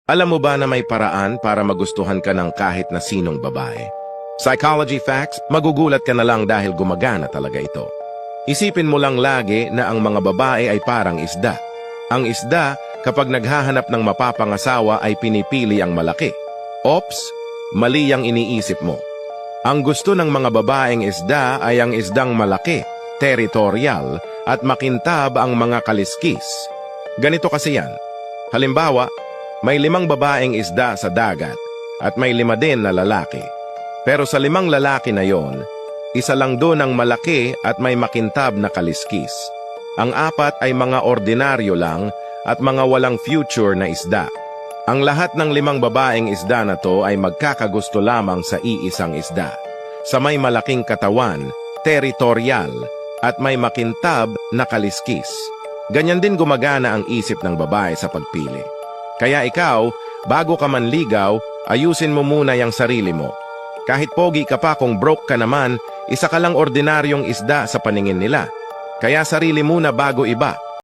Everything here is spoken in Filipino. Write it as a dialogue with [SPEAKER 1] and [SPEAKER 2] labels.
[SPEAKER 1] Alam mo ba na may paraan para magustuhan ka ng kahit na sinong babae? Psychology facts, magugulat ka na lang dahil gumagana talaga ito. Isipin mo lang lagi na ang mga babae ay parang isda. Ang isda, kapag naghahanap ng mapapangasawa ay pinipili ang malaki. Ops, mali ang iniisip mo. Ang gusto ng mga babaeng isda ay ang isdang malaki, teritorial, at makintab ang mga kaliskis. Ganito kasi yan. Halimbawa, may 5 babaeng isda sa dagat at may 5 din na lalaki. Pero sa 5 lalaki na yon, isa lang doon ang malaki at may makintab na kaliskis. Ang 4 ay mga ordinaryo lang at mga walang future na isda. Ang lahat ng 5 babaeng isda na to ay magkakagusto lamang sa iisang isda. Sa may malaking katawan, teritorial, at may makintab na kaliskis. Ganyan din gumagana ang isip ng babae sa pagpili. Kaya ikaw, bago ka manligaw, ayusin mo muna yung sarili mo. Kahit pogi ka pa kung broke ka naman, isa ka lang ordinaryong isda sa paningin nila. Kaya sarili muna bago iba.